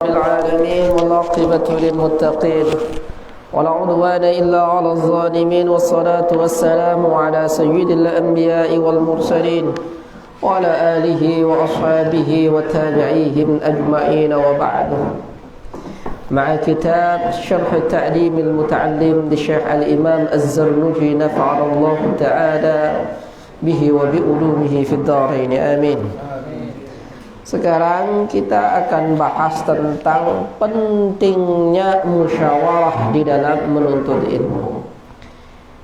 العالمين والعاقبة للمتقين ولا عدوان إلا على الظالمين والصلاة والسلام على سيد الأنبياء والمرسلين وعلى آله وأصحابه وتابعيهم أجمعين وبعد مع كتاب شرح التعليم المتعلم للشيخ الإمام الزرنجي نفعنا الله تعالى به وبعلومه في الدارين آمين. Sekarang kita akan bahas tentang pentingnya musyawarah di dalam menuntut ilmu.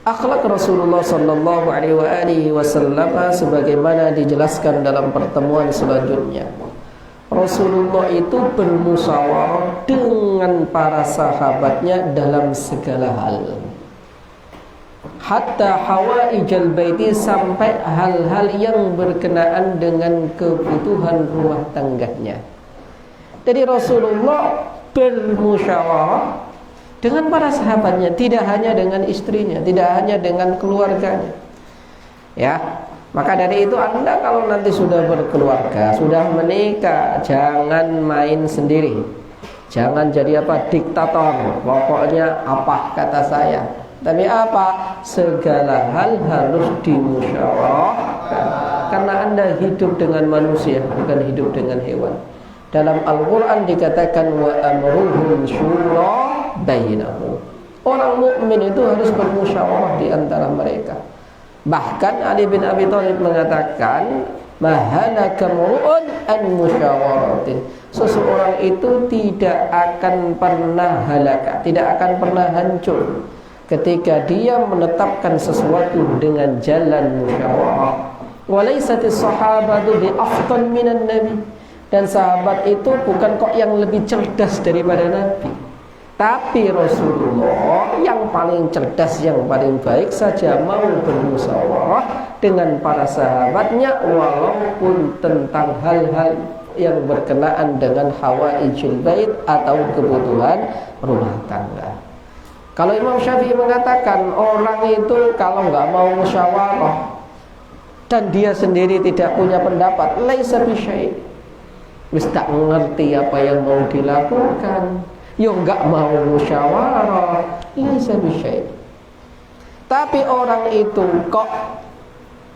Akhlak Rasulullah sallallahu alaihi wasallam sebagaimana dijelaskan dalam pertemuan selanjutnya. Rasulullah itu bermusyawarah dengan para sahabatnya dalam segala hal. Hatta hawaijal baiti, sampai hal-hal yang berkenaan dengan kebutuhan rumah tangganya. Jadi Rasulullah bermusyawarah dengan para sahabatnya, tidak hanya dengan istrinya, tidak hanya dengan keluarganya. Ya, maka dari itu Anda kalau nanti sudah berkeluarga, sudah menikah, jangan main sendiri. Jangan jadi diktator. Pokoknya apa kata saya. Tapi apa? Segala hal harus dimusyawarahkan. Karena Anda hidup dengan manusia, bukan hidup dengan hewan. Dalam Al-Quran dikatakan wa amruhum syura bainahum. Orang mukmin itu harus bermusyawarah di antara mereka. Bahkan Ali bin Abi Thalib mengatakan mahalaka mur'un an musyawaratin. Seseorang itu tidak akan pernah halaka, tidak akan pernah hancur ketika dia menetapkan sesuatu dengan jalan musyawarah. Walaisatis sahabatu bi afdal minan nabi. Dan sahabat itu bukan kok yang lebih cerdas daripada Nabi, tapi Rasulullah yang paling cerdas, yang paling baik saja mau bermusyawarah dengan para sahabatnya walaupun tentang hal-hal yang berkenaan dengan hawaijul bait atau kebutuhan rumah tangga. Kalau Imam Syafi'i mengatakan orang itu kalau nggak mau musyawarah dan dia sendiri tidak punya pendapat, laisa bisyai', wis tak mengerti apa yang mau dilakukan, yo nggak mau musyawarah, laisa bisyai'. Tapi orang itu kok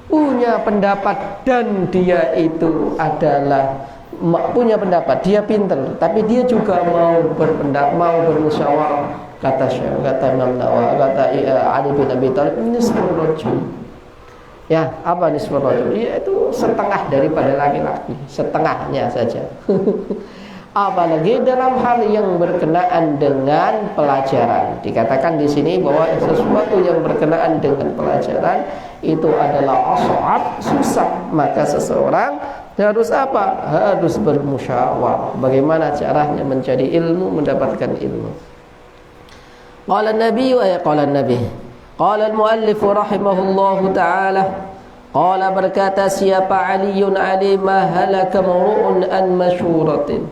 punya pendapat dan dia itu adalah punya pendapat, dia pintar, tapi dia juga mau berpendapat, mau bermusyawarah. Kata Imam Nawawi, kata Ali bin Abi Thalib, nisfur rajul. Ya, apa nisfur rajul? Itu setengah daripada laki-laki, setengahnya saja. Apalagi dalam hal yang berkenaan dengan pelajaran. Dikatakan di sini bahwa sesuatu yang berkenaan dengan pelajaran itu adalah ashab, susah. Maka seseorang harus apa? Harus bermusyawarah. Bagaimana caranya mencari ilmu, mendapatkan ilmu. Qala an-nabi qala al-muallif rahimahullahu ta'ala, qala berkata siapa Ali ma halaka mur'un an masyuratin.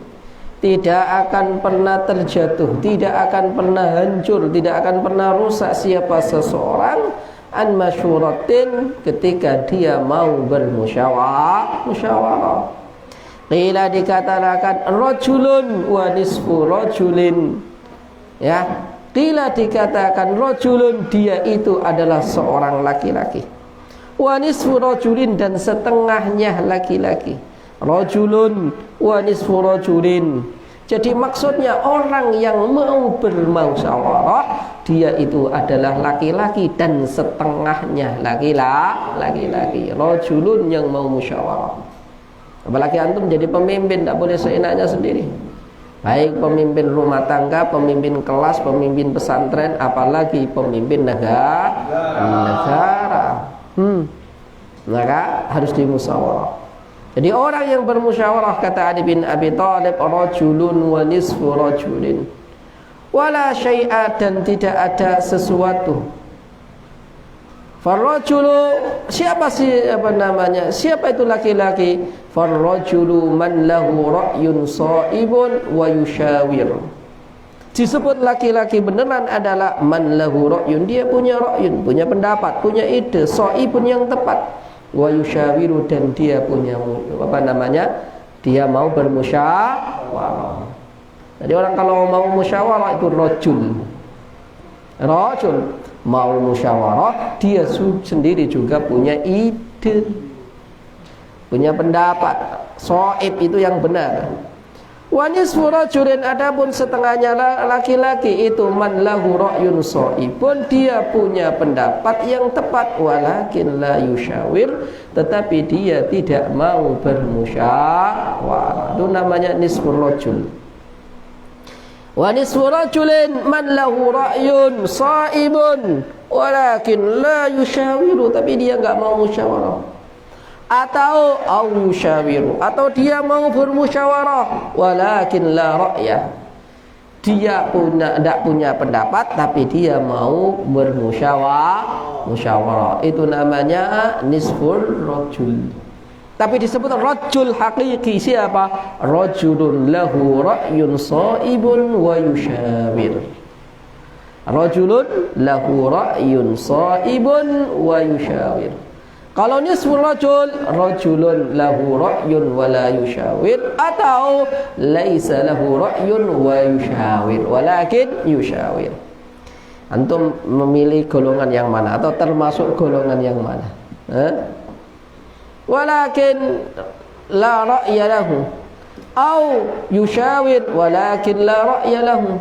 Tidak akan pernah terjatuh, tidak akan pernah hancur, tidak akan pernah rusak siapa seseorang an masyuratin ketika dia mau bermusyawarah. Qila dikatakan rajulun wa nisfu rajulin. Ya, qila dikatakan rajulun, dia itu adalah seorang laki-laki. Wa nisfu rajulin, dan setengahnya laki-laki. Rajulun wa nisfu rajulin. Jadi maksudnya orang yang mau bermusyawarah dia itu adalah laki-laki dan setengahnya laki-laki. Rajulun yang mau musyawarah. Apalagi antum jadi pemimpin, tidak boleh seenaknya sendiri. Baik pemimpin rumah tangga, pemimpin kelas, pemimpin pesantren, apalagi pemimpin negara. Maka harus dimusyawarah. Jadi orang yang bermusyawarah, kata Ali bin Abi Thalib, rajulun wa nisfu rajulin. Wala syai'a, dan tidak ada sesuatu. Farrajulu, siapa itu laki-laki? Farrajulu man lahu ra'yun sha'ibun wa yushawir. Disebut laki-laki beneran adalah man lahu ra'yun, dia punya ra'yun, punya pendapat, punya ide, sha'ibun yang tepat, wa yushawiru, dan dia punya dia mau bermusyawarah. Jadi orang kalau mau musyawarah itu rajul mau musyawarah, dia sendiri juga punya ide, punya pendapat. Shaib itu yang benar. Wa nisfu rajulin, adapun setengahnya laki-laki itu man lahu ra'yun shaibun, dia punya pendapat yang tepat, walakin la yusyawir, tetapi dia tidak mau bermusyawarah. Itu namanya nisfu rajul. Wa nisfu rajulin man lahu ra'yun shaibun walakin la yusyawiru, tapi dia enggak mau musyawarah. Atau au syawiru, atau dia mau bermusyawarah walakin la ra'ya, dia tidak punya pendapat tapi dia mau bermusyawarah. Itu namanya nisful rajul. Tapi disebut rajul hakiki siapa? Rajulun lahu ra'yun shaibun wa yusyawir. Rajulun lahu ra'yun shaibun wa yusyawir. Kalau nisful rajul, rajulun lahu ra'yun wa la yusyawir, atau laisa lahu ra'yun wa yusyawir walakin yusyawir. Antum memilih golongan yang mana atau termasuk golongan yang mana? Walakin la ra'ya lahu, au yusyawir walakin la ra'ya lahu,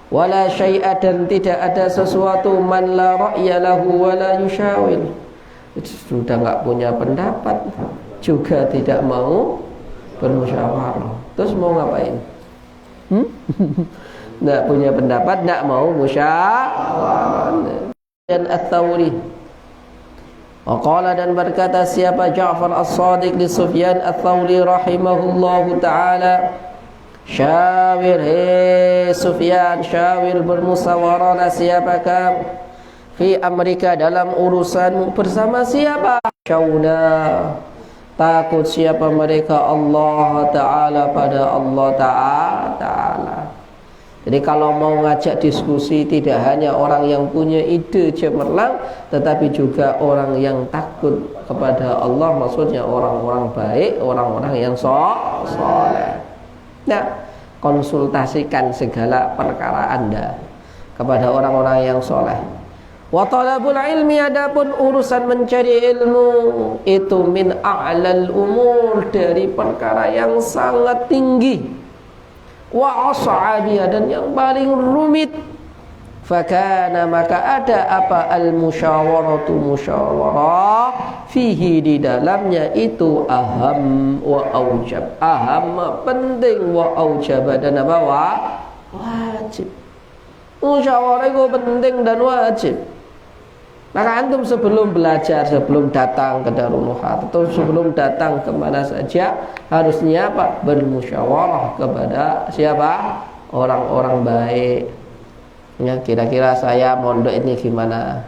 wala syai'a, dan tidak ada sesuatu man la ra'ya lahu wala yusyawir, sudah enggak punya pendapat juga tidak mau bermusyawarah. Terus mau ngapain? Enggak punya pendapat, enggak mau musyawarah. Dan Ats-Tsauri Waqala, dan berkata siapa Ja'far As-Shadiq li Sufyan Ats-Tsauri rahimahullahu ta'ala, syawir, hei Sufyan, syawir, bermusyawarahlah siapa kamu fi amrika, dalam urusanmu, bersama siapa? Syawna, takut siapa mereka? Allah Ta'ala, pada Allah Ta'ala. Jadi kalau mau ngajak diskusi, tidak hanya orang yang punya ide cemerlang, tetapi juga orang yang takut kepada Allah, maksudnya orang-orang baik, orang-orang yang soleh. Nah, konsultasikan segala perkara Anda kepada orang-orang yang soleh. Wa talabul ilmi, adapun urusan mencari ilmu itu min a'lal umur, dari perkara yang sangat tinggi, wa as'abiha, dan yang paling rumit. Fakana, maka ada apa? Al musyawaratu, musyawarah, fihi, di dalamnya itu aham wa aujab, aham penting, wa aujab, dan apa? Wajib. Musyawarah itu penting dan wajib. Maka antum sebelum belajar, sebelum datang ke Darul Nuhat, atau sebelum datang kemana saja, harusnya apa? Bermusyawarah kepada siapa? Orang-orang baik. Ya, kira-kira saya mondok ini gimana?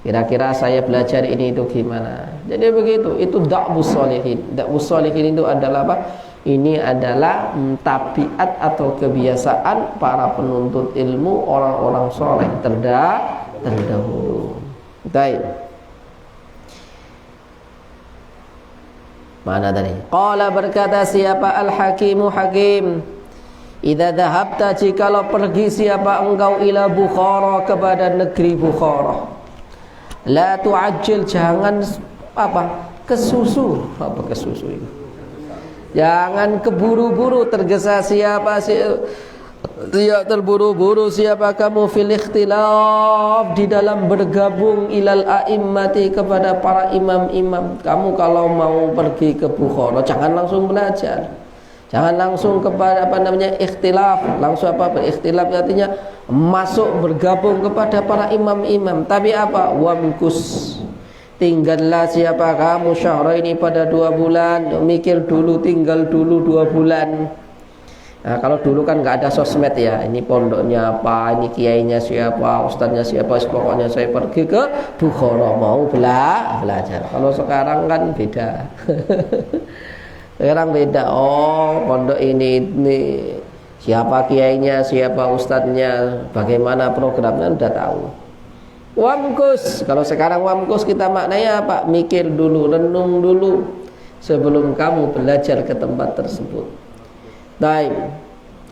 Kira-kira saya belajar ini itu gimana? Jadi begitu. Itu da'wus sholihin. Da'wus sholihin itu adalah apa? Ini adalah tabiat atau kebiasaan para penuntut ilmu, orang-orang soleh terdahulu. Baik. Mana tadi? Qala, berkata siapa Al-Hakimu Hakim, idza dhahabta, jikalau pergi siapa engkau, ila Bukhara, kepada negeri Bukhara, la tu'ajjil, jangan apa? Kesusu. Apa kesusu itu? Jangan keburu-buru, tergesa siapa tidak terburu-buru siapa kamu, fil ikhtilaf, di dalam bergabung, ilal a'immati, kepada para imam-imam. Kamu kalau mau pergi ke Bukhara, jangan langsung belajar, jangan langsung kepada apa namanya ikhtilaf, langsung apa? Berikhtilaf artinya masuk bergabung kepada para imam-imam. Tapi apa? Wamkus, tinggallah siapa kamu syahraini, pada 2 bulan. Mikir dulu, tinggal dulu 2 bulan. Nah, kalau dulu kan nggak ada sosmed ya, ini pondoknya apa, ini kiainya siapa, ustadznya siapa, pokoknya saya pergi ke Bukhara mau belajar. Kalau sekarang kan beda. Sekarang beda. Oh, pondok ini siapa kiainya, siapa ustadznya, bagaimana programnya, udah tahu. Wamkus, kalau sekarang wamkus kita maknanya apa? Mikir dulu, renung dulu sebelum kamu belajar ke tempat tersebut. Baik.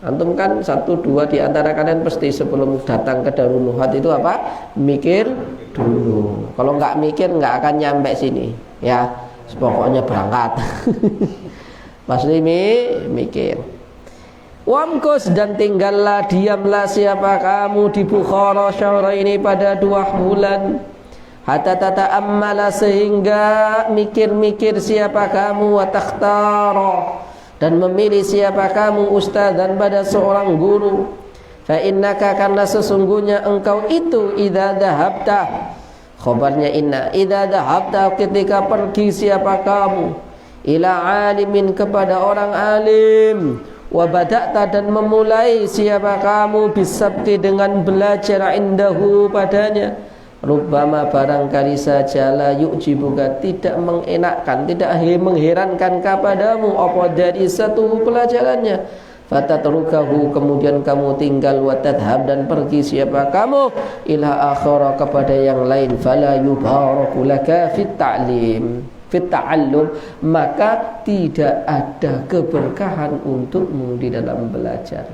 Antum kan 1-2 di antara kalian pasti sebelum datang ke Darul Nuhat itu apa? Mikir dulu. Kalau nggak mikir nggak akan nyampe sini. Ya, pokoknya berangkat. Pasti mikir. Wamkus dan tinggallah, diamlah siapa kamu di Bukhara Syahra ini pada 2 bulan. Hatta tata'ammala, sehingga mikir-mikir siapa kamu, wa takhtara, dan memilih siapa kamu ustadzan pada seorang guru. Fa innaka, karena sesungguhnya engkau itu, idza dhahabta, khabarnya inna, idza dhahabta, ketika pergi siapa kamu, ila alimin, kepada orang alim, wa bada'ta, dan memulai siapa kamu, bisabti, dengan belajar, indahu, padanya, rubbama, barangkali saja, la yu'jibuka, tidak mengenakkan, tidak mengherankan kepadamu apa dari satu pelajarannya. Fatatrukahu, kemudian kamu tinggal, wa tadhhab, dan pergi siapa kamu, ila akhara, kepada yang lain. Fala yubaraku laka fit ta'lim, fit ta'allum, maka tidak ada keberkahan untukmu di dalam belajar.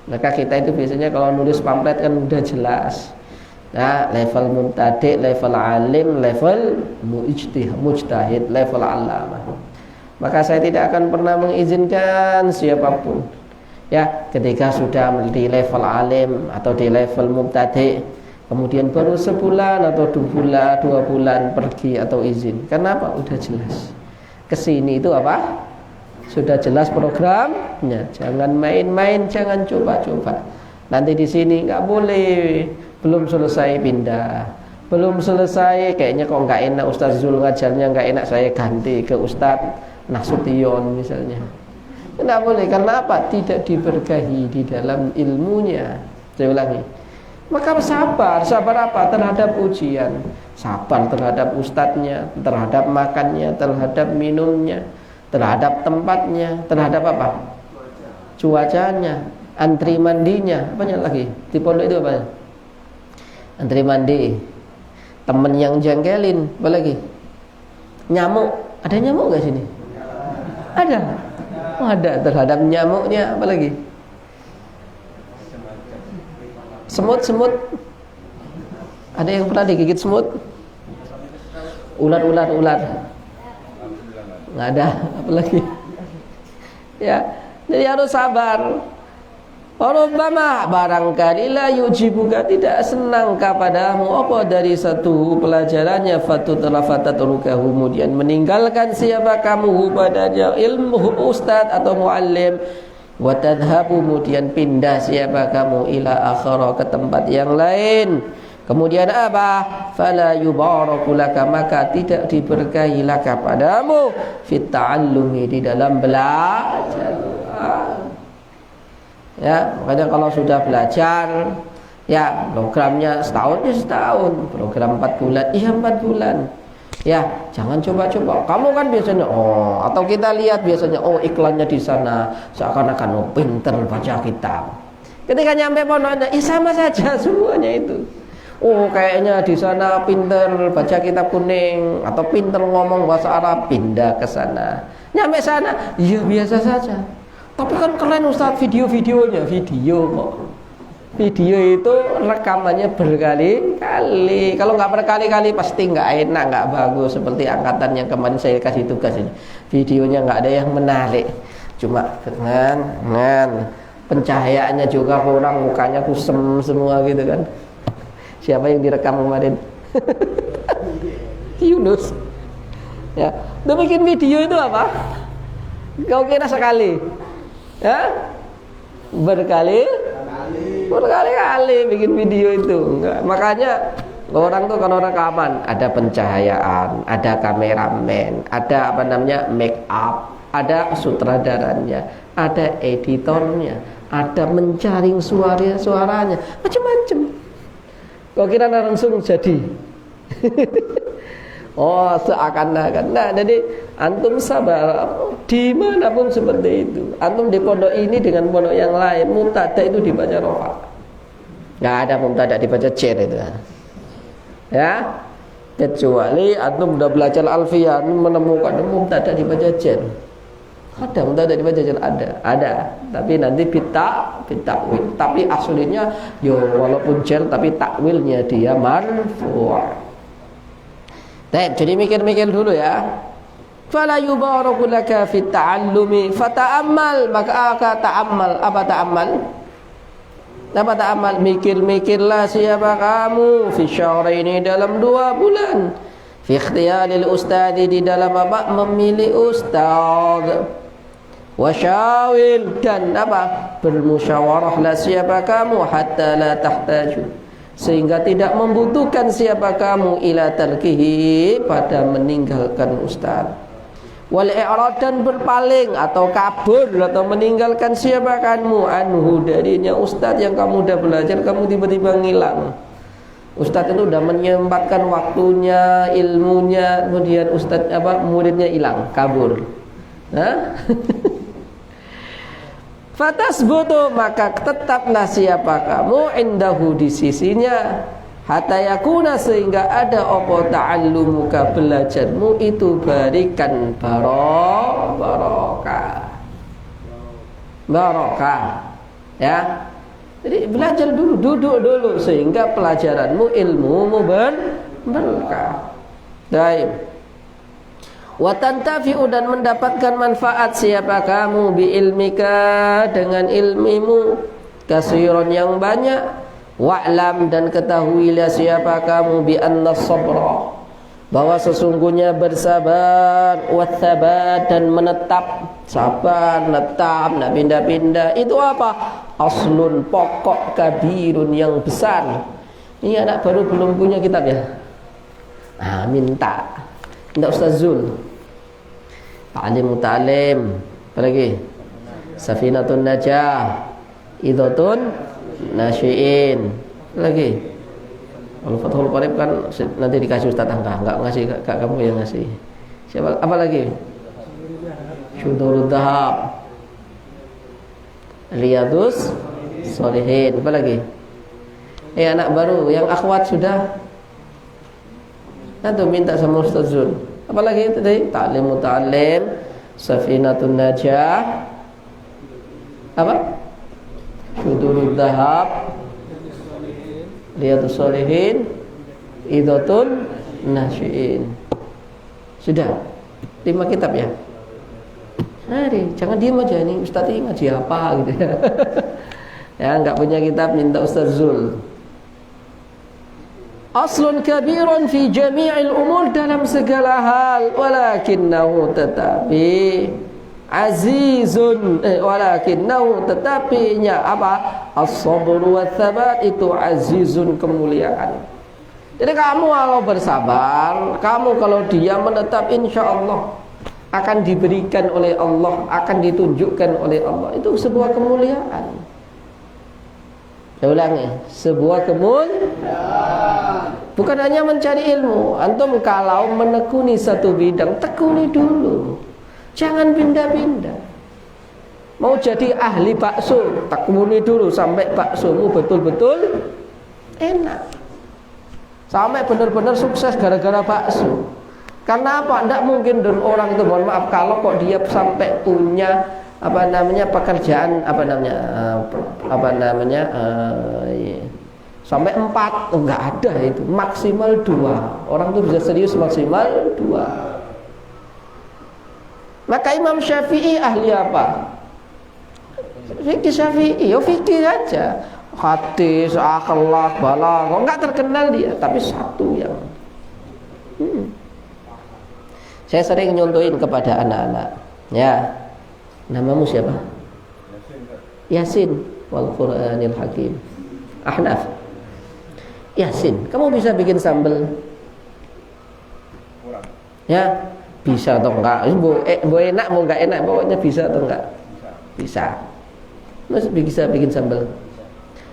Maka kita itu biasanya kalau nulis pamflet kan udah jelas. Nah, level mubtadi', level alim, level mujtahid, level allamah. Maka saya tidak akan pernah mengizinkan siapapun, ya, ketika sudah di level alim atau di level mubtadi', kemudian baru sebulan atau 2 bulan pergi atau izin. Kenapa? Udah jelas. Kesini itu apa? Sudah jelas programnya. Jangan main-main, jangan coba-coba. Nanti di sini nggak boleh. Belum selesai pindah, belum selesai, kayaknya kok nggak enak Ustaz Zul ngajarnya, nggak enak, saya ganti ke Ustaz Nasution misalnya. Tidak boleh. Karena apa? Tidak diberkahi di dalam ilmunya. Saya ulangi. Maka sabar apa? Terhadap ujian, sabar terhadap ustadznya, terhadap makannya, terhadap minumnya, terhadap tempatnya, terhadap apa? Cuacanya, antri mandinya, apanya lagi? Di pondok itu apa? Antri mandi, temen yang jengkelin, apa lagi? Nyamuk, ada nyamuk gak sini? Ada. Oh, ada. Terhadap nyamuknya, apa lagi? Semut. Ada yang pernah digigit semut? Ular. Nggak ada. Apa lagi? Ya, jadi harus sabar. Warubbama, barangkali la yujibuka, tidak senang kepadamu apa dari satu pelajarannya, fatatrukahu, kemudian meninggalkan siapa kamu padanya, ilmu ustad atau muallim, wa tadhhabu, kemudian pindah siapa kamu, ila akhara, ke tempat yang lain. Kemudian apa? Fala yubaraku laka, maka tidak diberkahi laka padamu, fit ta'allumi, di dalam belajar. Ya, makanya kalau sudah belajar, ya, programnya setahun ya setahun, program 4 bulan, iya 4 bulan. Ya, jangan coba-coba. Kamu kan biasanya, atau kita lihat biasanya, iklannya di sana seakan-akan pinter baca kitab. Ketika nyampe pondoknya, sama saja semuanya itu. Kayaknya di sana pinter baca kitab kuning atau pinter ngomong bahasa Arab, pindah ke sana. Nyampe sana, ya biasa saja. Tapi kan keren Ustaz, video-videonya, video kok. Video itu rekamannya berkali-kali. Kalau nggak berkali-kali pasti nggak enak, nggak bagus. Seperti angkatan yang kemarin saya kasih tugas ini, videonya nggak ada yang menarik, cuma dengan pencahayaannya juga kurang, mukanya kusem semua gitu kan. Siapa yang direkam kemarin? Yunus. Ya, udah bikin video itu apa? Kau kira sekali? Ya, berkali-kali bikin video itu. Enggak. Makanya orang tuh kalau rekaman ada pencahayaan, ada kameramen, ada make up, ada sutradaranya, ada editornya, ada menjaring suaranya, macam-macam. Kau kira langsung jadi? Seakan-akan. Nah, jadi antum sabar dimanapun seperti itu. Antum di pondok ini dengan pondok yang lain, mubtada itu dibaca rofa. Nggak ada mubtada dibaca cer itu. Ya, kecuali antum udah belajar alfiyah menemukan mubtada dibaca cer. Ada, mudah dari baca ada. Tapi nanti bitakwil. Tapi aslinya yo walaupun jar tapi takwilnya dia marfu'. Jadi mikir-mikir dulu ya. Fala yubaraku laka fit ta'allumi fata'ammal, maka ta'ammal. Apa ta'ammal? Apa ta'ammal? Mikir-mikirlah siapa kamu fi syahraini dalam 2 bulan. Fi ikhtiyaril ustadi, di dalam apa? Memilih ustaz. Wasyawil, dan apa? Bermusyawarahlah siapa kamu hatta la tahtaju, sehingga tidak membutuhkan siapa kamu ila tarkihi, pada meninggalkan ustaz. Wal i'rad, dan berpaling atau kabur atau meninggalkan siapa kamu anhu, darinya ustaz yang kamu udah belajar, kamu tiba-tiba ngilang. Ustaz itu udah menyempatkan waktunya, ilmunya, kemudian ustaz muridnya hilang, kabur. Hah? Fatasbutu, maka tetaplah siapa kamu indahu, di sisinya, hatta yakuna, sehingga ada apa ta'allumuka, belajarmu itu barikan barokah ya. Jadi belajar dulu, duduk dulu, sehingga pelajaranmu, ilmumu berkah. Baik. Wa tantafi'u, dan mendapatkan manfaat siapa kamu bi ilmika, dengan ilmimu, kasiron yang banyak. Wa'lam, dan ketahuilah siapa kamu bi anna sabra, bahwa sesungguhnya bersabar, wathabat, dan menetap, sabar, netap, nak pindah-pindah, itu apa? Aslun, pokok, kabirun, yang besar. Ini anak baru belum punya kitab ya? Nah, minta Ustaz Zul. Ta'lim muta'alim. Apa lagi? Safinatun Najah, Idhatun Nasyiin. Apa lagi? Kalau Fathul Qarib kan nanti dikasih Ustaz Angka, enggak ngasih kak kamu yang ngasih. Siapa? Apa lagi? Syudurud Dhahab, Riyadus Shalihin. Apa lagi? Anak baru yang akhwat sudah. Nanti minta sama Ustaz Zul. Apa lagi tadi? Ta'lim muta'alim, Safinatun Najah, apa? Syudurud Dhahab, Riyadus Shalihin, Idhatun Nasyiin. Sudah 5 kitab ya. Hari, jangan diam aja nih, Ustaz ini ngaji apa gitu ya. Ya, enggak punya kitab minta Ustaz Zul. Aslun kabirun fi jami'il umur, dalam segala hal, walakinnahu, tetapi azizun, walakinnahu, tetapinya apa? As-sabru wa thabat, itu azizun, kemuliaan. Jadi kamu kalau bersabar, kamu kalau diam menetap, insyaallah akan diberikan oleh Allah, akan ditunjukkan oleh Allah. Itu sebuah kemuliaan. Saya ulangi, sebuah kemuliaan. Bukan hanya mencari ilmu. Antum kalau menekuni satu bidang, tekuni dulu, jangan pindah-pindah. Mau jadi ahli bakso, tekuni dulu sampai baksomu betul-betul enak, sampai benar-benar sukses gara-gara bakso. Karena apa? Tidak mungkin dan orang itu, mohon maaf, kalau kok dia sampai punya pekerjaan sampai 4, enggak ada, itu maksimal 2. Orang itu bisa serius maksimal 2. Maka Imam Syafi'i ahli apa? Fikih Syafi'i, ya fikih aja, hadis, akhlak, balaghah, enggak terkenal dia, tapi satu yang saya sering nyontohin kepada anak-anak, ya. Namamu siapa? Yasin. Wal Qur'anil Hakim. Ahnaf. Yasin, kamu bisa bikin sambal? Ya, bisa atau enggak? Mau enak mau enggak enak, pokoknya bisa atau enggak? Bisa. Mas bisa bikin sambal?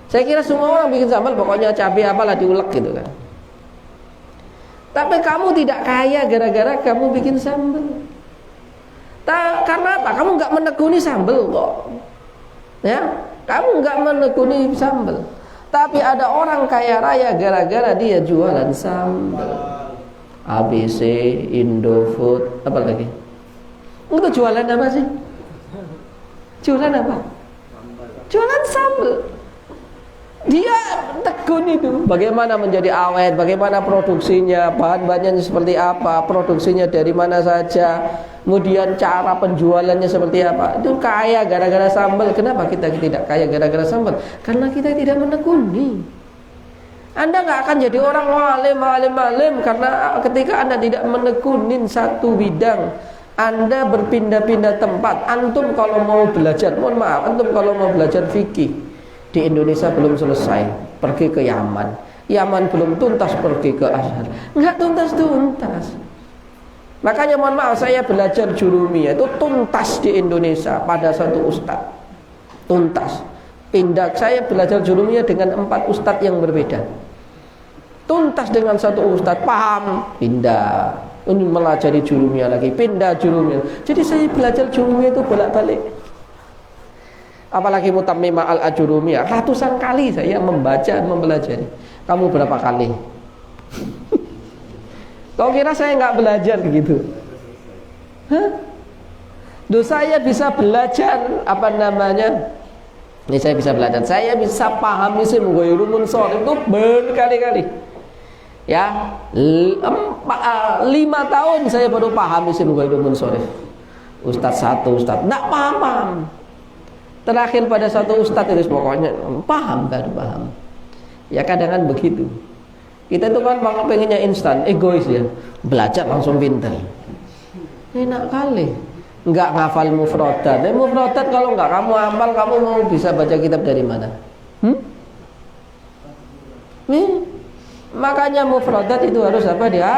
Saya kira semua orang bikin sambal, pokoknya cabai apalah diulek gitu kan. Tapi kamu tidak kaya gara-gara kamu bikin sambal. Karena apa? Kamu nggak menekuni sambal kok, ya? Kamu nggak menekuni sambal. Tapi ada orang kaya raya gara-gara dia jualan sambal. ABC, Indofood, apa lagi? Itu jualan apa sih? Jualan apa? Jualan sambal. Dia tekun itu. Bagaimana menjadi awet, bagaimana produksinya, bahan-bahannya seperti apa, produksinya dari mana saja, kemudian cara penjualannya seperti apa. Itu kaya gara-gara sambal. Kenapa kita tidak kaya gara-gara sambal? Karena kita tidak menekuni. Anda nggak akan jadi orang alim karena ketika Anda tidak menekunin satu bidang. Anda berpindah-pindah tempat. Antum kalau mau belajar, mohon maaf, antum kalau mau belajar fikih di Indonesia belum selesai, pergi ke Yaman. Yaman belum tuntas, pergi ke Azhar. Nggak tuntas. Makanya mohon maaf, saya belajar jurumiyah itu tuntas di Indonesia pada satu ustadz. Tuntas. Pindah, saya belajar jurumiyah dengan 4 ustadz yang berbeda. Tuntas dengan satu ustadz, paham, pindah. Ini melajari jurumiyah lagi, pindah jurumiyah. Jadi saya belajar jurumiyah itu bolak-balik. Apalagi mutammimah al-ajurumiyah, ratusan kali saya membaca, mempelajari. Kamu berapa kali? Kau kira saya nggak belajar gitu? Hah? Duh, saya bisa belajar apa namanya? Ini saya bisa belajar. Saya bisa paham isim ghairul munsharif itu berkali-kali. Ya, 5 tahun saya baru paham isim ghairul munsharif. Ustaz satu, ustaz nggak paham. Terakhir pada satu ustadz itu pokoknya paham, baru paham. Ya kadang kan begitu. Kita itu kan pengennya instan, egois ya. Belajar langsung pinter. Enak kali. Enggak ngafal mufradat. Mufradat kalau enggak kamu hafal, kamu mau bisa baca kitab dari mana? Makanya mufradat itu harus apa dia?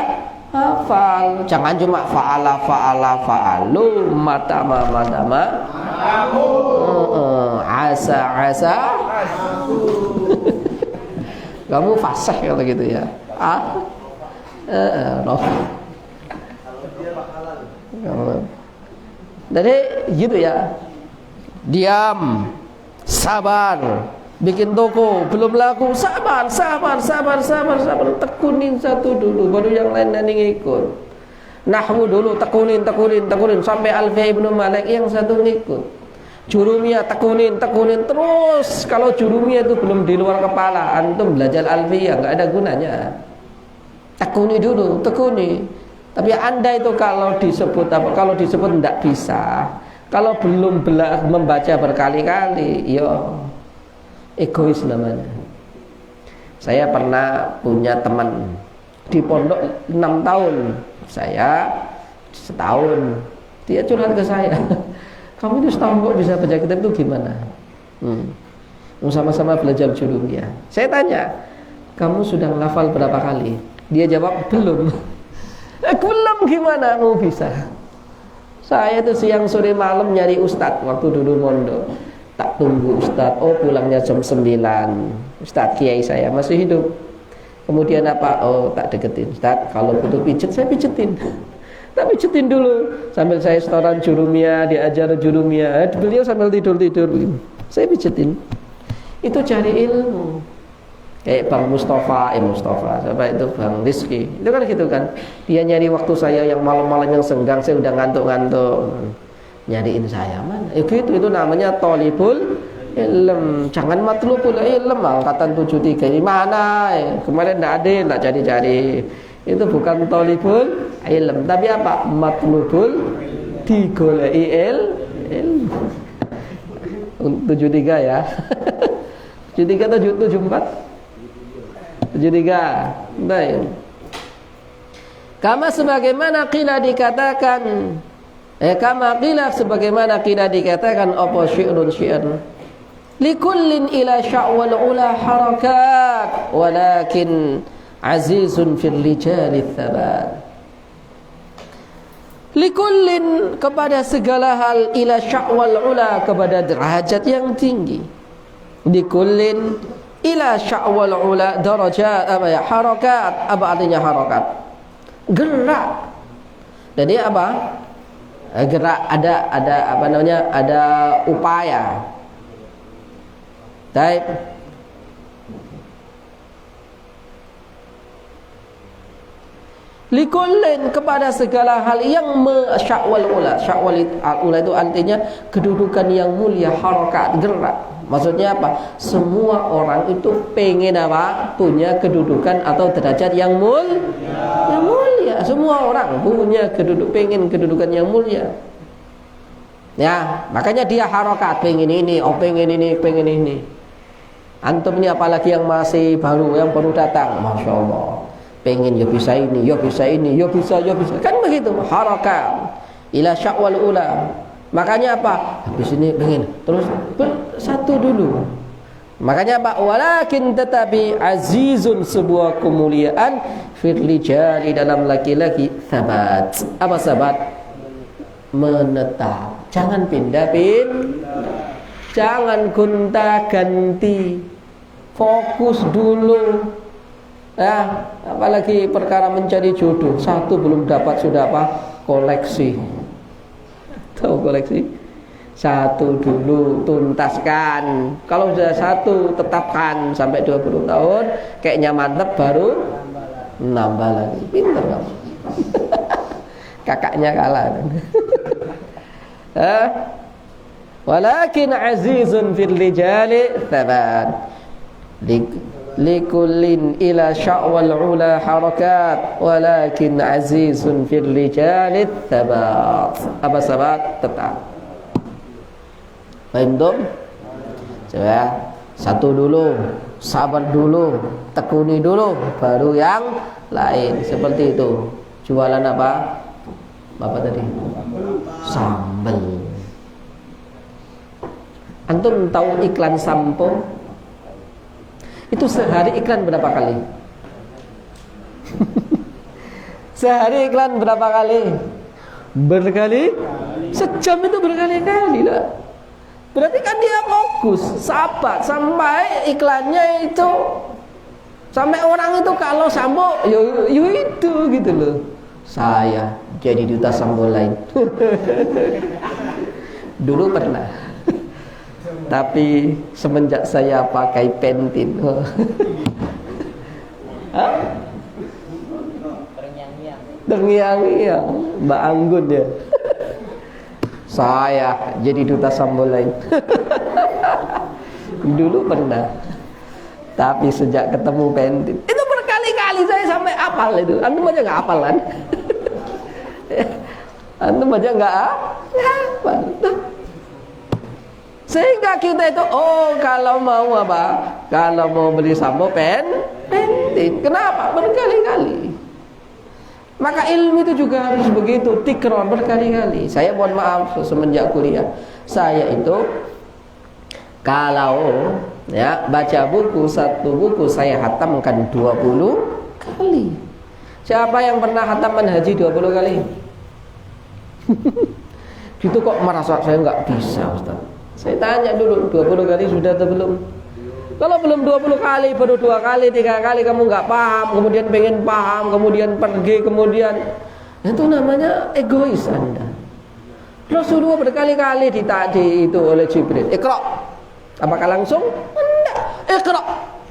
Hafal. Jangan cuma fa'alu, matama. Asa. Kamu fasih kalau gitu ya. Jadi gitu ya. Diam, sabar, bikin toko belum laku, sabar. Tekunin satu dulu, baru yang lain nanti ngikut. Nahwu dulu tekunin sampai Alfiyah Ibnu Malik yang satu ngikut. Jurumiyah tekunin terus. Kalau jurumiyah itu belum di luar kepala, antum belajar Alfiyah nggak ada gunanya. Tekuni dulu. Tapi Anda itu kalau disebut enggak bisa, kalau belum membaca berkali-kali, yo egois namanya. Saya pernah punya teman di pondok 6 tahun, saya setahun. Dia curhat ke saya, kamu itu setahun kok bisa baca kitab itu gimana? Sama-sama belajar jurumiyah. Saya tanya, kamu sudah menghafal berapa kali? Dia jawab, belum. Belum gimana mau bisa? Saya tuh siang sore malam nyari ustadz waktu dulu mondok. Tak tunggu ustadz, pulangnya jam 9. Ustadz kiai saya masih hidup. Kemudian apa? Tak deketin ustadz, kalau butuh pijet saya pijetin. Tak pijetin dulu sambil saya setoran jurumiyah, diajar jurumiyah. Beliau sambil tidur saya pijetin. Itu cari ilmu. Kayak Bang Mustafa, siapa itu Bang Rizky, itu kan gitu kan. Dia nyari waktu saya yang malam-malam yang senggang, saya udah ngantuk, nyariin saya mana. Gitu, itu namanya thalibul ilm. Jangan matlubul ilm, angkatan 73 ini mana? Kemarin enggak cari-cari. Itu bukan thalibul ilm, tapi apa? Matlubul digoleki ilm. 73 ya. 73 atau 74? 73. Baik. Kama sebagaimana qila dikatakan apa syi'run syi'r. Likullin ila sya'wal ula harakat walakin azizun fil rijali thabat. Likullin kepada segala hal ila sya'wal ula kepada derajat yang tinggi. Likullin ila sya'wal ula darajat harakat. Apa artinya harakat? Gerak. Jadi apa? Gerak, ada upaya. Baik. Likullin, kepada segala hal yang syakwal ula. Syakwal ula itu artinya kedudukan yang mulia, harakat, gerak. Maksudnya apa? Semua orang itu pengen apa? Punya kedudukan atau derajat yang mulia. Semua orang punya pengen kedudukan yang mulia. Ya, makanya dia harakat, pengen ini, pengen ini, pengen ini. Antum ini apalagi yang masih baru, yang baru datang, Masya Allah, pengen ya bisa ini, ya bisa ini, ya bisa, kan begitu, harakat ila syakwal ula. Makanya apa? Habis ini pengen terus satu dulu. Makanya apa? Walakin tetapi azizun, sebuah kemuliaan, fil rijali, dalam laki-laki, sabat. Apa sabat? Menetap. Jangan jangan gonta-ganti. Fokus dulu. Apalagi perkara mencari jodoh, satu belum dapat sudah apa? Koleksi. Tahu koleksi? Satu dulu tuntaskan. Kalau sudah satu tetapkan sampai 20 tahun, kayaknya mantap, baru nambah lagi. Pintar kamu. Kakaknya kalah. Walakin azizun fil rijali thabat. Likullin ila sya'wal ula harakat, walakin azizun fil rijali thabat. Apa sabat? Tetap. Paham dong? Coba satu dulu, sabar dulu, tekuni dulu, baru yang lain. Seperti itu. Jualan apa? Bapak tadi? Sambal. Antum tahu iklan sampo? Itu sehari iklan berapa kali? Sehari iklan berapa kali? Berkali? Sejam itu berkali-kali lah. Berarti kan dia fokus, sabar sampai iklannya itu, sampai orang itu kalau sampo, yo itu gitu loh. Saya jadi duta sampo lain. Dulu pernah. Tapi semenjak saya pakai pentin, terngiang-ngiang, Mbak Anggun ya. Saya jadi duta sambo lain. Dulu pernah. Tapi sejak ketemu pentin, itu berkali-kali saya sampai hafal itu. Antum aja nggak hafal kan? Antum aja nggak hafal. Sehingga kita itu, kalau mau apa? Kalau mau beli sampo pentin. Kenapa? Berkali-kali. Maka ilmu itu juga harus begitu, tikrar berkali-kali. Saya mohon maaf, semenjak kuliah, saya itu kalau baca buku, satu buku saya hatamkan 20 kali. Siapa yang pernah hatam manhaji 20 kali? Gitu kok merasa saya nggak bisa, Ustaz. Saya tanya dulu, 20 kali sudah atau belum? Kalau belum 20 kali, baru 2 kali, 3 kali kamu nggak paham, kemudian pengen paham, kemudian pergi, kemudian itu namanya egois Anda. Rasulullah berkali-kali ditadi itu oleh Jibril, Iqra. Apakah langsung? Enggak. Iqra.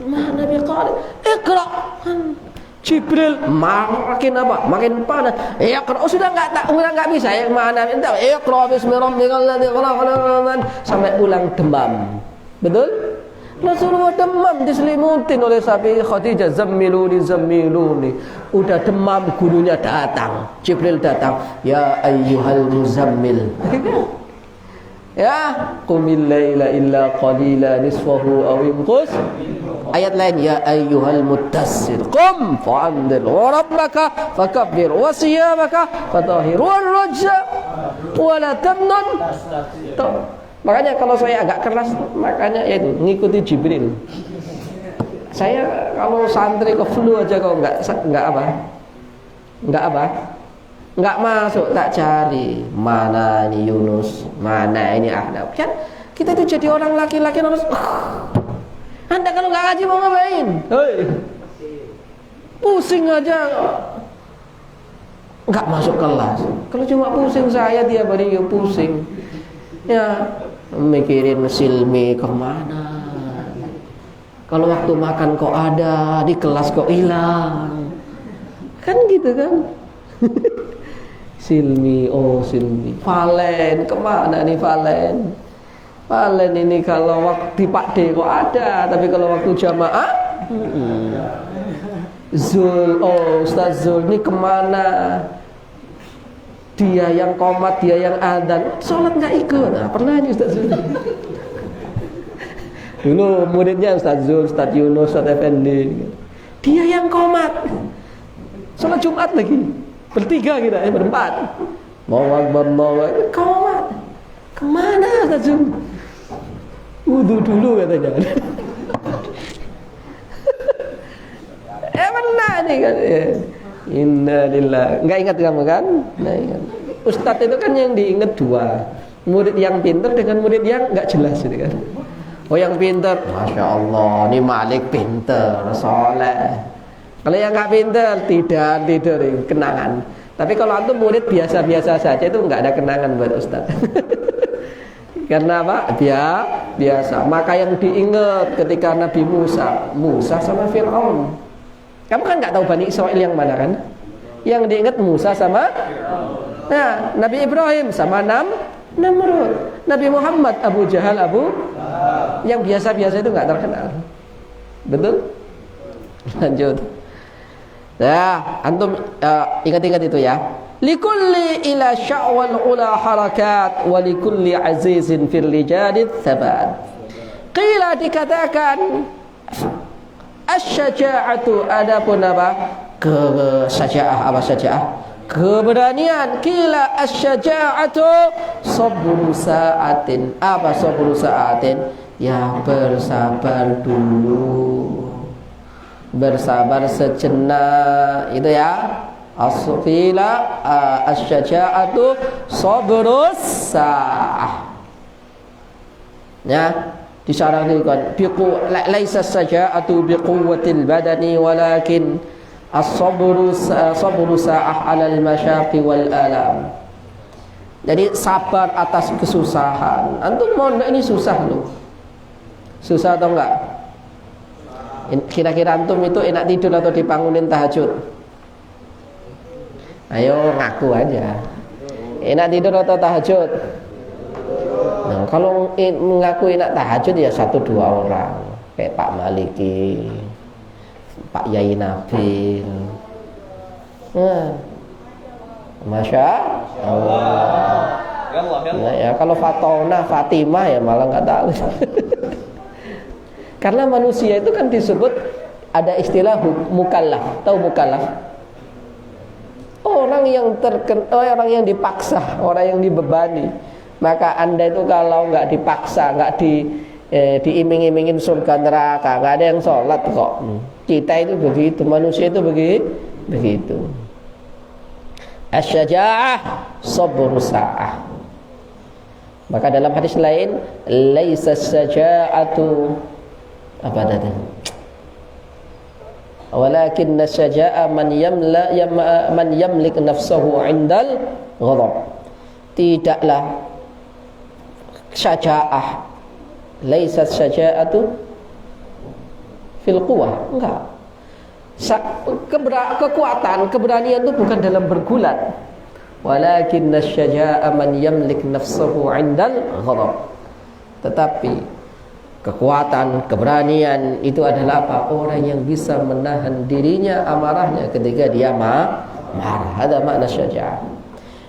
Mana biqari? Iqra. Jibril makin apa? Makin panas. Iqra. Sudah enggak bisa yang mana? Entah. Iqra bismi rabbikal ladzi khalaq sampai pulang demam. Betul? Rasulullah demam, diselimutin oleh sapi Khadijah, zammiluni. Udah demam, gurunya datang, Jibril datang, ya ayyuhal muzammil. Ya, qumil laila illa qalila nisfahu aw inqus. Ayat lain, ya ayyuhal mudassir qum fa'andir wa rabbaka fakabbir wa siyamaka fatahhir wa rajja wa la tamnun. Makanya kalau saya agak keras, makanya yaitu ngikuti Jibril. Saya kalau santri ke flu aja kok nggak masuk, tak cari mana ini Yunus, mana ini Ahnaf. Kan kita itu jadi orang laki-laki harus. Anda kalau nggak ngaji mau ngapain? Hei, pusing aja, nggak masuk kelas. Kalau cuma pusing saya tiap hari pusing, ya mikirin silmi kemana. Kalau waktu makan kok ada, di kelas kok hilang. Kan gitu kan. Silmi, oh Silmi. Valen, kemana nih Valen? Valen ini kalau waktu Pak D kok ada, tapi kalau waktu jamaah, Zul, oh Ustaz Zul ini kemana? Dia yang qomat, dia yang adzan, sholat nggak ikut. Nah, pernah nih Ustaz Zul. Dulu muridnya Ustaz Zul, Ustaz Yunus, Ustaz Effendi. Dia yang qomat, sholat Jumat lagi. Bertiga kita, berempat. Mau akbar, qomat. Kemana Ustaz Zul? Wudu dulu katanya. Benar nih kan. Innalillah. Enggak ingat kamu kan? Nah, ingat. Ustadz itu kan yang diingat dua. Murid yang pintar dengan murid yang enggak jelas gitu kan. Oh yang pintar, Masya Allah, ini Malik pintar, soleh. Kalau yang enggak pintar, tidur kenangan. Tapi kalau antum murid biasa-biasa saja itu enggak ada kenangan buat Ustadz. Karena apa? Biasa. Maka yang diingat ketika Nabi Musa sama Fir'aun. Kamu kan nggak tahu Bani Israel yang mana kan? Yang diingat Musa sama, nah Nabi Ibrahim sama Namrud. Nabi Muhammad Abu Jahal yang biasa-biasa itu nggak terkenal. Betul? Lanjut. Nah, antum ingat-ingat itu ya. Likulli ila sya'wal ula harakat wa likulli azizin fil lijadid thabat. Qila dikatakan asyaja'atu, adapun apa? Kesyaja'ah, apa syaja'ah? Keberanian. Qila asyaja'atu sabru sa'atin. Apa sabru sa'atin? Ya bersabar dulu, bersabar sejenak, itu ya. Asfila asyaja'atu sabrus sa'ah. Ya, disyaratkan laisa syaja'atu biquwwatil badani walakin as-sabru sa'ah 'alal masyaqi wal alam. Jadi sabar atas kesusahan. Antum mau ini susah loh. Susah atau enggak? Kira-kira antum itu enak tidur atau dibangunin tahajud? Ayo ngaku aja. Enak tidur atau tahajud? Nah, kalau mengaku enak tahajud ya 1-2 orang, kayak Pak Maliki, Pak Yai Nabil. Nah, Masya Allah. Nah, ya kalau Fatimah ya malah nggak tahu. Karena manusia itu kan disebut ada istilah mukallaf. Tahu mukallaf? Orang yang dipaksa, orang yang dibebani. Maka Anda itu kalau nggak dipaksa, nggak diiming-imingin surga neraka, nggak ada yang sholat kok. Kita itu begitu, manusia itu begitu. Asyaja'ah sabru sa'ah. Maka dalam hadis lain, laisa syaja'atu apa tadi? Walakin nasyaja'a man yamlik nafsahu 'indal ghadab. Tidaklah syaja'ah, laisa syaja'atu fil quwwah, enggak. Kekuatan, keberanian itu bukan dalam bergulat. Walakin nasyaja'a man yamlik nafsahu 'indal ghadab. Tetapi kekuatan, keberanian itu adalah apa? Orang yang bisa menahan dirinya, amarahnya ketika dia marah. Ada makna syaja'ah.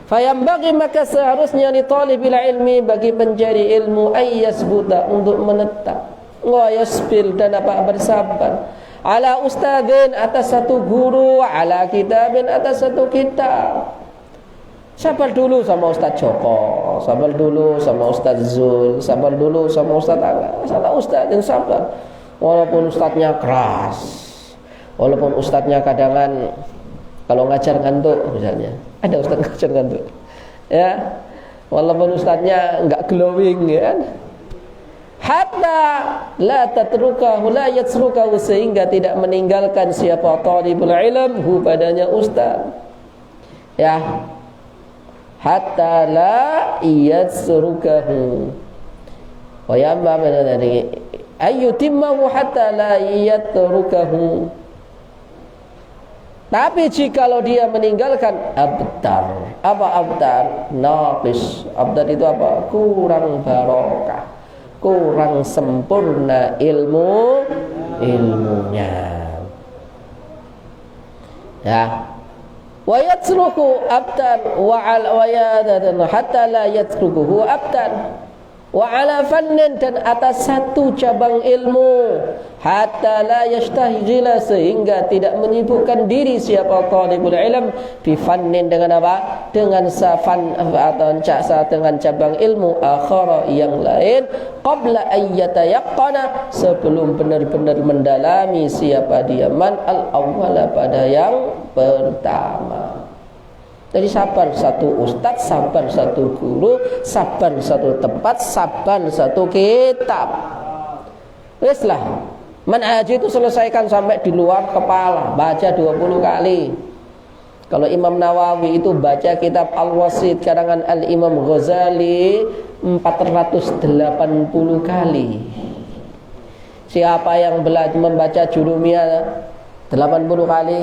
Fayambaghi, maka seharusnya li talibil ilmi, bagi pencari ilmu, ayyasbuta, untuk menetap, wa yasbir, dan apa? Bersabar, ala ustadzin, atas satu guru, ala kitabin, atas satu kitab. Sabar dulu sama Ustaz Joko, sabar dulu sama Ustaz Zul, sabar dulu sama Ustaz Angga. Salah Ustaz yang sabar. Walaupun Ustaznya keras, walaupun Ustaznya kadang kalau ngajar ngantuk misalnya. Ada Ustaz ngajar ngantuk. Ya. Walaupun Ustaznya enggak glowing ya kan. Hatta la tatrukahu la yatsrukahu, sehingga tidak meninggalkan siapa talibul ilm hu padanya Ustaz. Ya. Hatta la yatsrukahu wa yamma dari ayyutimmahu hatta la yatrukahu. Tapi jikalau dia meninggalkan abtar. Apa abtar? Naqis. Abtar itu apa? Kurang barokah, kurang sempurna ilmunya. Ya. Wa yatruku abtar wa yadatan hatta la yatrukuhu abtar. Wa ala fannin, dan atas satu cabang ilmu, hatta la yastahjila, sehingga tidak menyibukkan diri siapa talibul ilm bi fannin, dengan apa? Dengan safan atau dengan cabang ilmu akhara yang lain, qabla ayyatayaqqana, sebelum benar-benar mendalami siapa dia man al awwala, pada yang pertama. Jadi sabar satu ustadz, sabar satu guru, sabar satu tempat, sabar satu kitab. Weslah, manhaj itu selesaikan sampai di luar kepala, baca 20 kali. Kalau Imam Nawawi itu baca kitab Al-Wasit karangan Al-Imam Ghazali 480 kali. Siapa yang membaca Jurumiyah 80 kali?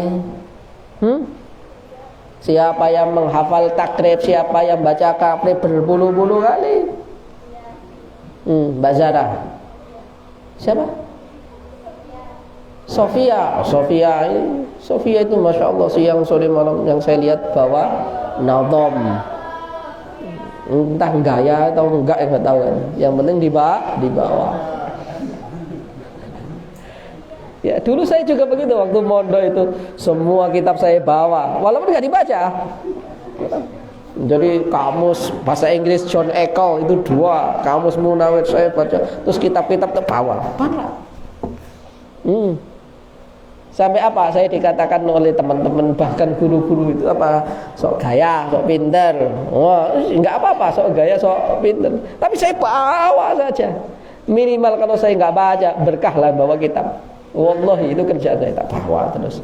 Siapa yang menghafal takrib, siapa yang baca takrib berpuluh-puluh kali? Mbak Zara. Siapa? Sofia. Sofia itu Masya Allah, siang sore malam yang saya lihat bawa nadom. Entah gaya atau enggak, yang nggak tahu kan. Yang penting dibawa. Ya, dulu saya juga begitu waktu mondok itu, semua kitab saya bawa, walaupun nggak dibaca. Jadi kamus bahasa Inggris John Eckel itu 2, kamus Munawir saya baca, terus kitab-kitab terbawa. Sampai apa? Saya dikatakan oleh teman-teman, bahkan guru-guru itu apa? Sok gaya, sok pinter. Wah, nggak apa-apa, sok gaya, sok pinter. Tapi saya bawa saja. Minimal kalau saya nggak baca, berkahlah bawa kitab. Wallahi itu kerjaan saya, tak bawa terus,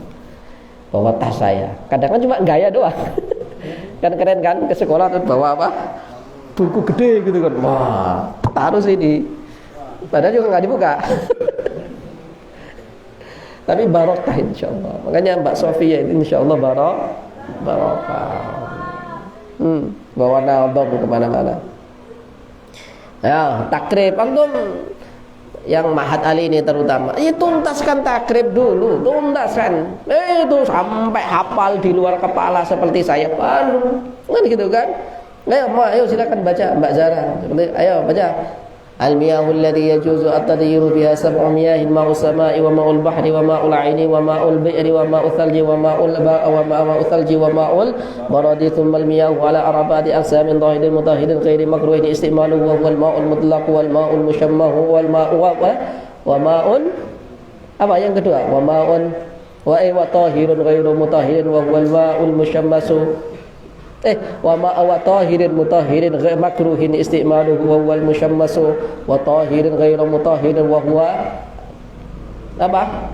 bawa tas saya. Kadang kan cuma gaya doang. Kan keren kan, ke sekolah terus bawa apa? Buku gede gitu kan. Wah, taruh sini. Padahal juga nggak dibuka. Tapi barokah insyaallah. Makanya Mbak Sofia itu insyaallah barokah. Bawa naldom kemana-mana. Ya, takrib antum yang Mahat Ali ini terutama, tuntaskan takrib dulu, tuntaskan. Itu sampai hafal di luar kepala seperti saya baru, kan gitu kan? Ayo silakan baca Mbak Zara. Ayo baca. Al-miyahul ladzi yajuzu at-tadayyiru biha sab'u miyahin ma'us sama'i wa ma'ul bahri wa ma'ul 'aini wa ma'ul bi'ri wa ma'ul thalji wa ma'ul thalji wa ma'ul baradi thumma al-miyahu 'ala arba'ati aqsamin dhahirin mutahhirin ghairi makruhin istimaluhu wa huwa al-ma'ul mutlaq wal ma'ul musyammahu wal ma'u wa ma'un apa yang kedua? Wa ma'un wa tahirun ghairu mutahhirin wa huwa al-ma'ul musyammasu wa ma'a tahirin mutahhirin ghairu makruhin istimaluhu wa huwal musyammasu wa tahirin ghairu mutahhirin wa huwa apa?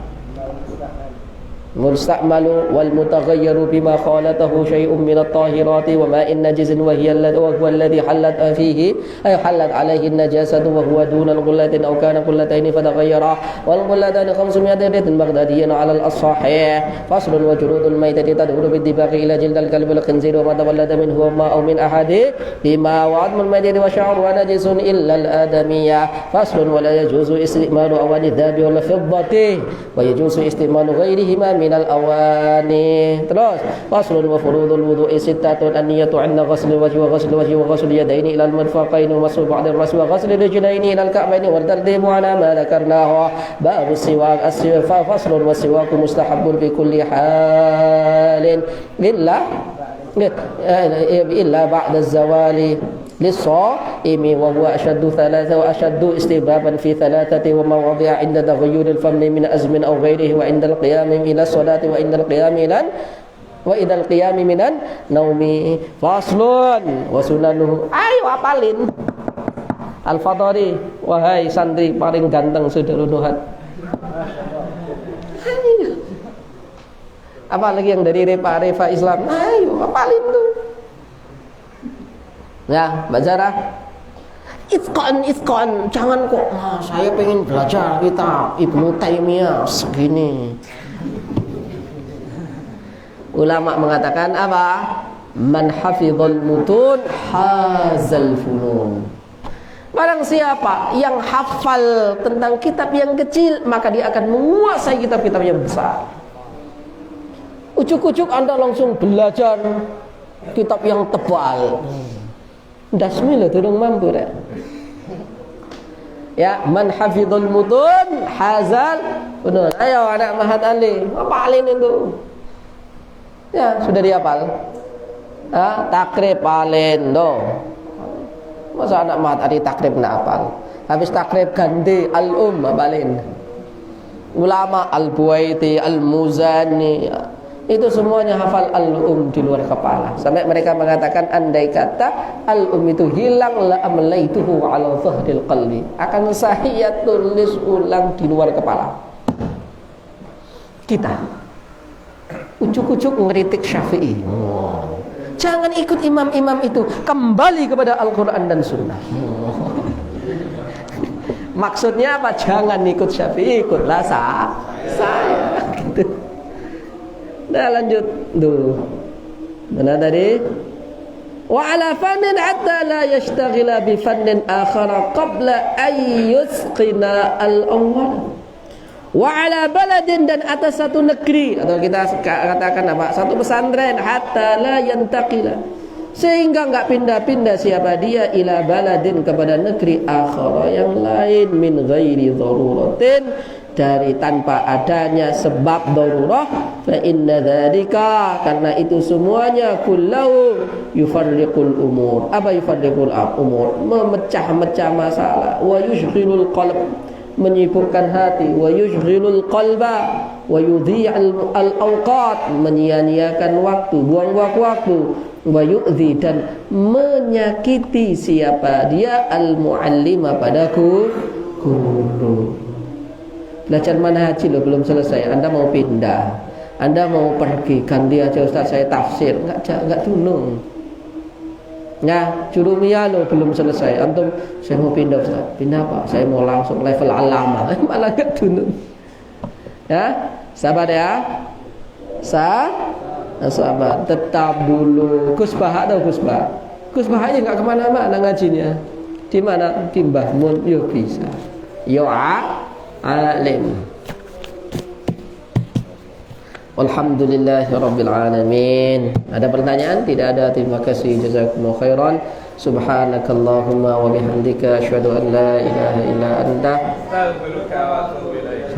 Musta'malu wal mutaghayyiru bima khalatahu syai'un min at-tahirati wa ma'in najizin wa huwa alladhi halat fihi ay halat alayhi an-najasatu wa huwa duna al-ghullatin aw kana qullatayn fataghayyara wal ghullatan 500 riyatin baghdadiyyan 'ala al-sahih faslun wa jurudul maytati tadkhulu bid-dibaqi ila jildal kalbi wal khinzir wa ma tawallada minhu ma aw min ahadi bima wa'admul maytati wa sya'ru wa najisun illa al-adamiyya faslun wa la yajuzu istimalu awani dhabi wal fiddati wa yajuzu istimalu ghairihima minal awani. Terus faslun wa furudul wudu'i sittatun an-niyatu 'inda ghusli wajhi wa ghusli yadaini ila al-mirfaqaini wa mashu ba'd ar-ras wa ghusli rijlaini ila al-ka'baini wa tartibu 'ala ma dzakarnahu babu siwak as-siwak faslun wa siwaku mustahabbun fi kulli halin illa ba'da az-zawali للصائم وهو أشد استبابا في ثلاثة ومواضع عند تغير الفم من أزم أو غيره وعند القيام من الصلاة وعند القيام وإذا القيام من النوم فصل وسننه. Ayo apalin Al-Fadhari, wahai santri paling ganteng Saudara Nuhat. Ayo. Apalagi yang dari Refa Islam. Ayo apalin tuh. Ya, Mbak Zara, itqan, jangan kok. Saya pengen belajar kitab Ibnu Taimiyah segini. Ulama mengatakan apa? Man hafizul mutun hazal funun. Barang siapa yang hafal tentang kitab yang kecil, maka dia akan menguasai kitab-kitab yang besar. Ucuk-ucuk Anda langsung belajar kitab yang tebal. Dasmi lah turun mampu dah. Ya, man hafizul mutun hazal funun. Ayo anak Mahat Ali, hafalin itu. Ya, sudah dihafal. Takrib alin do. Masa anak Mahat Ali takrib nak hafal. Habis takrib ganti balin. Ulama Al-Buaiti, Al-Muzani, itu semuanya hafal di luar kepala. Sampai mereka mengatakan andai kata itu hilang la amlaituhu ala dhahril qalbi. Akan saya tulis ulang di luar kepala. Kita ucuk-ucuk ngeritik Syafi'i. Jangan ikut imam-imam itu, kembali kepada Al-Quran dan Sunnah. Maksudnya apa? Jangan ikut Syafi'i, ikutlah saya. Gitu. Nah, lanjut dulu. Mana tadi? Wa ala fannin hatta la yashtaghila bi fannin akhara qabla an yusqina al-awwal. Wa ala baladin, dan atas satu negeri, atau kita katakan apa? Satu pesantren, hatta la yantaqila, sehingga enggak pindah-pindah siapa dia ila baladin, kepada negeri akhara yang lain, min ghairi daruratin, dari tanpa adanya sebab darurah. Fa inna dzalika, karena itu semuanya kullahu yufarriqul umur. Apa yufarriqul umur? Memecah-mecah masalah. Wa yushghilul qalb, menyibukkan hati. Wa yushghilul qalba wa yudhi'al awqat, menyia-nyiakan waktu, buang waktu. Wa yu'dhi, dan menyakiti siapa dia al-muallima, pada guru. Belajar manhaj loh belum selesai, Anda mau pindah, Anda mau pergi, ganti aja Ustaz saya tafsir, enggak tunung. Nah, jurumiyah loh belum selesai, antum saya mau pindah Ustaz. Pindah apa? Saya mau langsung level alama. Malah enggak tunung. Ya, sabar ya. Sabar, tetap dulu. Gus Bah atau Gus Bah? Gus Bah aja enggak kemana-mana ngajinya. Di mana? Di Mbah Mun, yo bisa. Yo alim. Alhamdulillahirabbil alamin. Ada pertanyaan? Tidak ada. Terima kasih, jazakumullahu khairan. Subhanakallahumma wa bihamdika asyhadu an la ilaha illa anta astaghfiruka wa atubu ilaik.